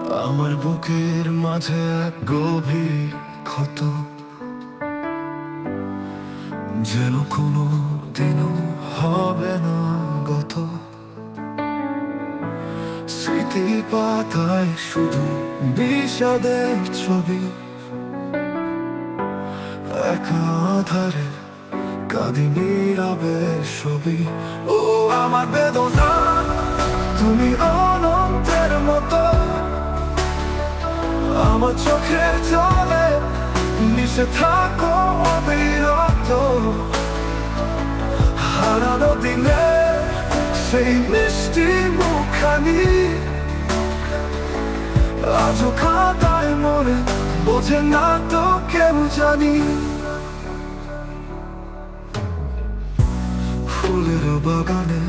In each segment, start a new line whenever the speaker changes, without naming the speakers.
আমার বুকের মাঝে এক গভীর ক্ষত, যেন কোনো দিনও হবে না গত। স্মৃতি পাতায় শুধু বিষাদের ছবি, একা আধারে কাঁদি নীরবে ছবি। ও আমার বেদনা, তুমি অনন্তের মতো, আমার চোখের জলে মিশে থাকো অবিরত। হারানো দিনে সেই মিষ্টি মুখখানি আজও কাঁদায় মরে, বোঝে না তো কেউ জানি। ফুলের বাগানে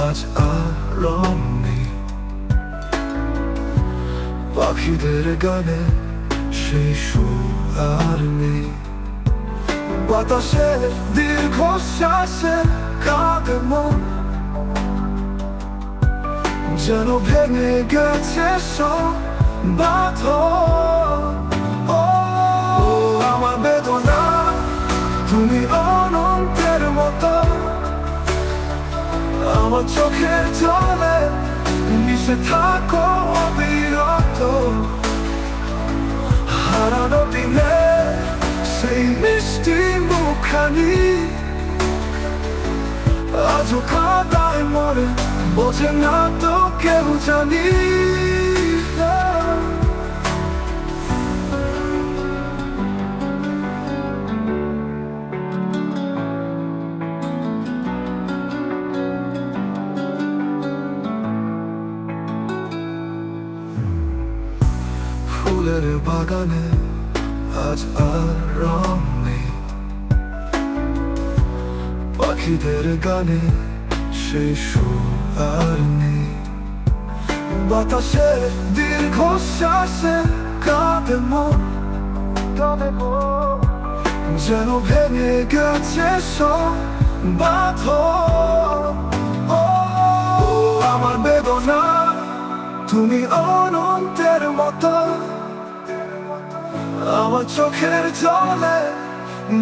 আজ আর রং নেই, পাখিদের গানে সেই সুর আর নেই। বাতাসের দীর্ঘশ্বাসে কাঁদে মন, যেন ভেঙে গেছে সব বাঁধন। ও আমার বেদনা, তুমি অনন্তের মতো, আমার চোখের জলে মিশে থাকো অবিরত। হারানো দিনে সেই মিষ্টি মুখখানি আজও কাঁদায় মরে, বোঝে না তো কেউ জানি। ফুলের বাগানে আজ আর রং নেই, পাখিদের গানে সেই সুর আর নেই। বাতাসের দীর্ঘশ্বাসে কাঁদে মন, যেন ভেঙে গেছে সব বাঁধন। ও আমার বেদনা, তুমি অনন্তের মতো, আমার চোখের জলে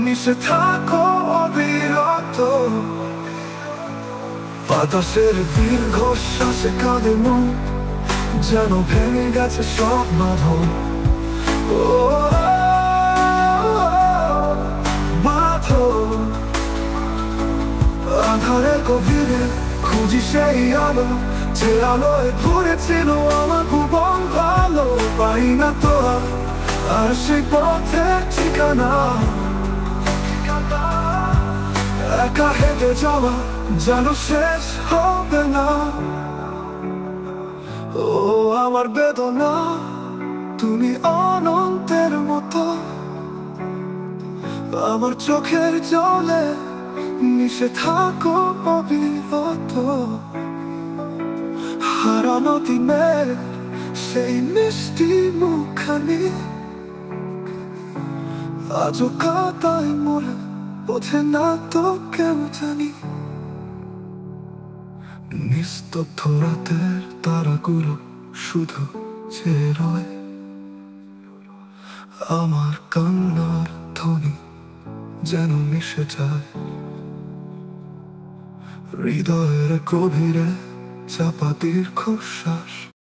মিশে থাকো অবিরত। বাতাসের দীর্ঘশ্বাসে কাঁদে মন, যেন ভেঙে গেছে সব বাঁধন। ও বাঁধন, আধারের গভীরে খুঁজি সেই আলো, যে আলোয় ভরেছিল আমার ভুবন ভালো। পাই না তো আর সেই পথের ঠিকানা, একা হেঁটে যাওয়া যেন শেষ হবে না। ও আমার বেদনা, তুমি অনন্তের মতো, আমার চোখের জলে মিশে থাকো অবিরত। হারানো দিনের সেই মিষ্টি মুখখানি আজও কাঁদায় মরে, বোঝে না তো কেউ জানি। নিস্তব্ধ রাতের তারাগুলো শুধু চেয়ে রয়, আমার কান্নার ধ্বনি যেন মিশে যায় হৃদয়ের গভীরে চাপা দীর্ঘশ্বাস।